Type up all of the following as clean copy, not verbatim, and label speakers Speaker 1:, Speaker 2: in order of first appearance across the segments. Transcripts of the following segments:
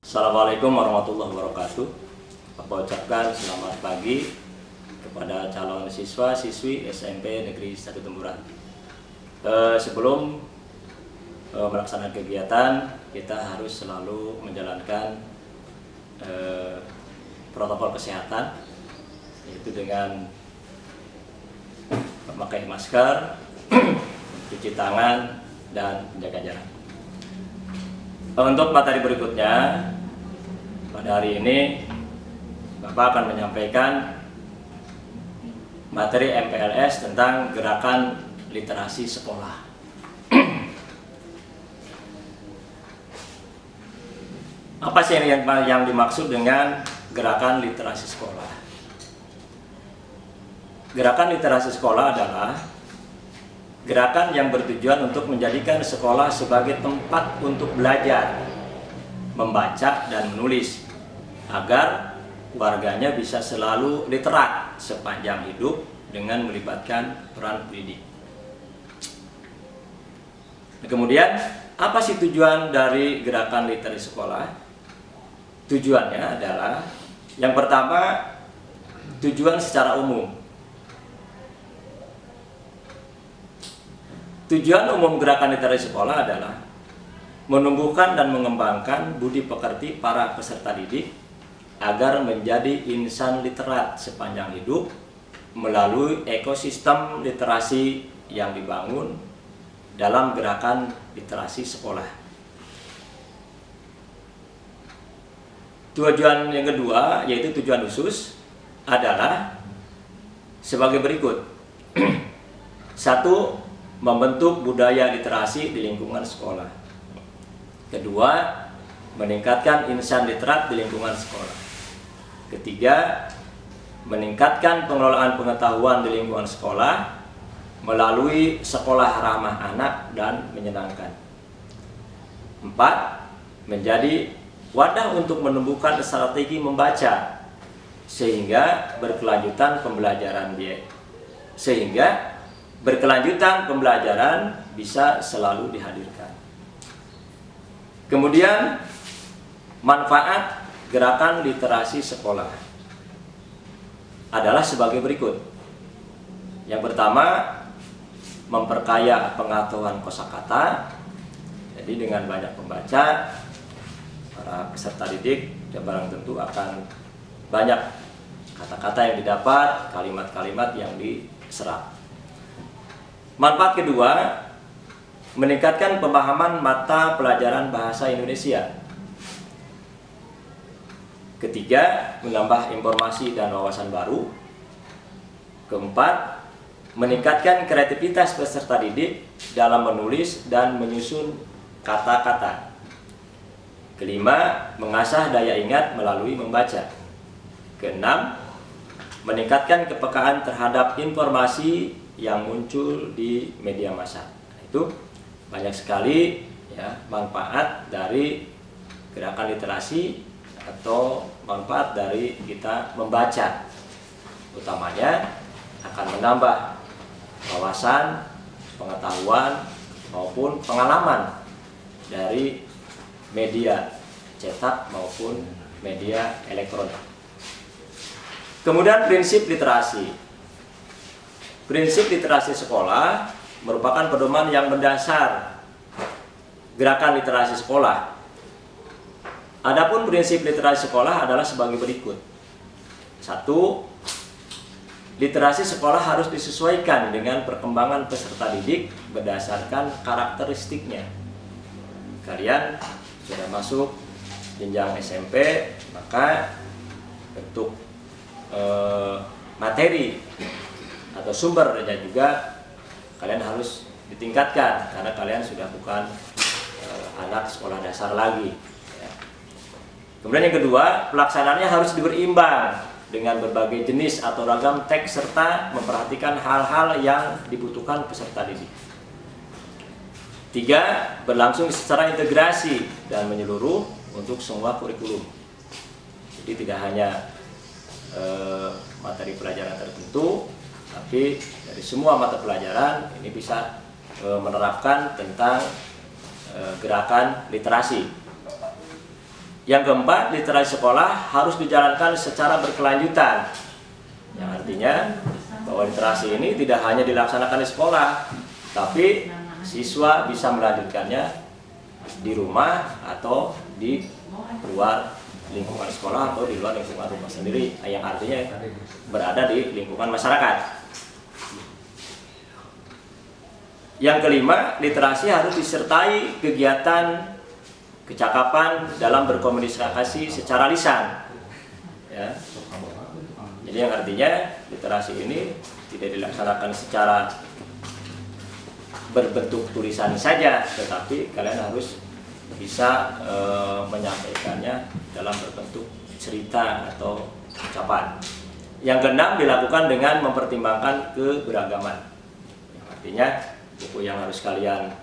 Speaker 1: Assalamualaikum warahmatullahi wabarakatuh. Aku ucapkan selamat pagi kepada calon siswa-siswi SMP Negeri 1 Temburan. Sebelum melaksanakan kegiatan, kita harus selalu menjalankan protokol kesehatan, yaitu dengan memakai masker, cuci tangan, dan menjaga jarak. Untuk materi berikutnya, pada hari ini Bapak akan menyampaikan materi MPLS tentang gerakan literasi sekolah. Apa sih yang dimaksud dengan gerakan literasi sekolah? Gerakan literasi sekolah adalah gerakan yang bertujuan untuk menjadikan sekolah sebagai tempat untuk belajar, membaca dan menulis, agar warganya bisa selalu literat sepanjang hidup dengan melibatkan peran pendidik. Kemudian, apa sih tujuan dari gerakan literasi sekolah? Tujuannya adalah, yang pertama, tujuan secara umum. Tujuan umum gerakan literasi sekolah adalah menumbuhkan dan mengembangkan budi pekerti para peserta didik agar menjadi insan literat sepanjang hidup melalui ekosistem literasi yang dibangun dalam gerakan literasi sekolah. Tujuan yang kedua, yaitu tujuan khusus, adalah sebagai berikut. 1. Membentuk budaya literasi di lingkungan sekolah. Kedua, meningkatkan insan literat di lingkungan sekolah. Ketiga, meningkatkan pengelolaan pengetahuan di lingkungan sekolah melalui sekolah ramah anak dan menyenangkan. 4. Menjadi wadah untuk menumbuhkan strategi membaca sehingga berkelanjutan pembelajaran bisa selalu dihadirkan. Kemudian, manfaat gerakan literasi sekolah adalah sebagai berikut. Yang pertama, memperkaya pengetahuan kosakata. Jadi dengan banyak membaca, para peserta didik barang tentu akan banyak kata-kata yang didapat, kalimat-kalimat yang diserap. Manfaat kedua, meningkatkan pemahaman mata pelajaran bahasa Indonesia. Ketiga, menambah informasi dan wawasan baru. Keempat, meningkatkan kreativitas peserta didik dalam menulis dan menyusun kata-kata. Kelima, mengasah daya ingat melalui membaca. Keenam, meningkatkan kepekaan terhadap informasi yang muncul di media massa. Itu banyak sekali ya manfaat dari gerakan literasi atau manfaat dari kita membaca. Utamanya akan menambah wawasan, pengetahuan maupun pengalaman dari media cetak maupun media elektronik. Kemudian prinsip literasi. Prinsip literasi sekolah merupakan pedoman yang mendasar gerakan literasi sekolah. Adapun prinsip literasi sekolah adalah sebagai berikut. 1. Literasi sekolah harus disesuaikan dengan perkembangan peserta didik berdasarkan karakteristiknya. Kalian sudah masuk jenjang SMP, maka bentuk materi atau sumber dan juga kalian harus ditingkatkan karena kalian sudah bukan anak sekolah dasar lagi ya. Kemudian yang kedua, pelaksanaannya harus berimbang dengan berbagai jenis atau ragam teks serta memperhatikan hal-hal yang dibutuhkan peserta didik. 3. Berlangsung secara integrasi dan menyeluruh untuk semua kurikulum. Jadi tidak hanya materi pelajaran tertentu, tapi dari semua mata pelajaran ini bisa menerapkan tentang gerakan literasi. Yang keempat, literasi sekolah harus dijalankan secara berkelanjutan. Yang artinya bahwa literasi ini tidak hanya dilaksanakan di sekolah, tapi siswa bisa melanjutkannya di rumah atau di luar lingkungan sekolah atau di luar lingkungan rumah sendiri, yang artinya berada di lingkungan masyarakat. Yang kelima, literasi harus disertai kegiatan kecakapan dalam berkomunikasi secara lisan. Ya. Jadi yang artinya literasi ini tidak dilaksanakan secara berbentuk tulisan saja, tetapi kalian harus bisa menyampaikannya dalam berbentuk cerita atau ucapan. Yang keenam, dilakukan dengan mempertimbangkan keberagaman. Artinya buku yang harus kalian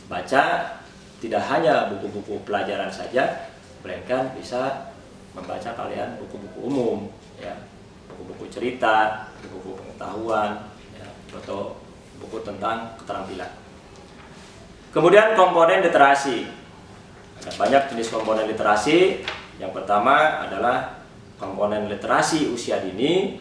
Speaker 1: baca tidak hanya buku-buku pelajaran saja, melainkan bisa membaca kalian buku-buku umum, ya, buku-buku cerita, buku-buku pengetahuan, ya, atau buku tentang keterampilan. Kemudian komponen literasi. Ada banyak jenis komponen literasi. Yang pertama adalah komponen literasi usia dini,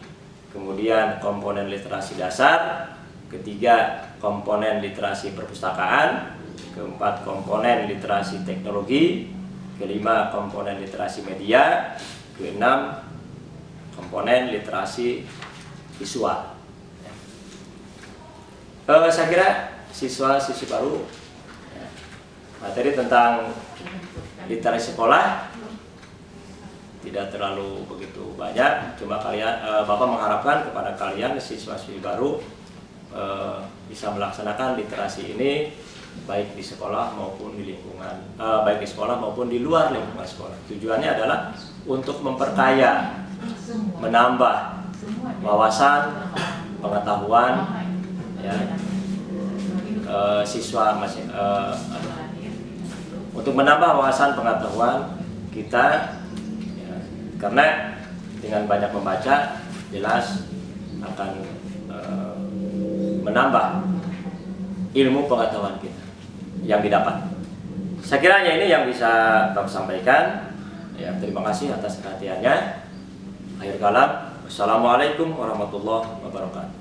Speaker 1: kemudian komponen literasi dasar, ketiga komponen literasi perpustakaan, keempat komponen literasi teknologi, kelima komponen literasi media, keenam komponen literasi visual. Saya kira siswa-siswi baru materi tentang literasi sekolah tidak terlalu begitu banyak, cuma Bapak mengharapkan kepada kalian siswa-siswi baru bisa melaksanakan literasi ini baik di sekolah maupun di lingkungan, baik di sekolah maupun di luar lingkungan sekolah. Tujuannya adalah untuk memperkaya, menambah wawasan, pengetahuan, ya, siswa untuk menambah wawasan pengetahuan kita, ya, karena dengan banyak membaca jelas akan menambah ilmu pengetahuan kita yang didapat. Saya kira ini yang bisa Bapak sampaikan. Ya, terima kasih atas perhatiannya. Akhir kalam, wassalamualaikum warahmatullahi wabarakatuh.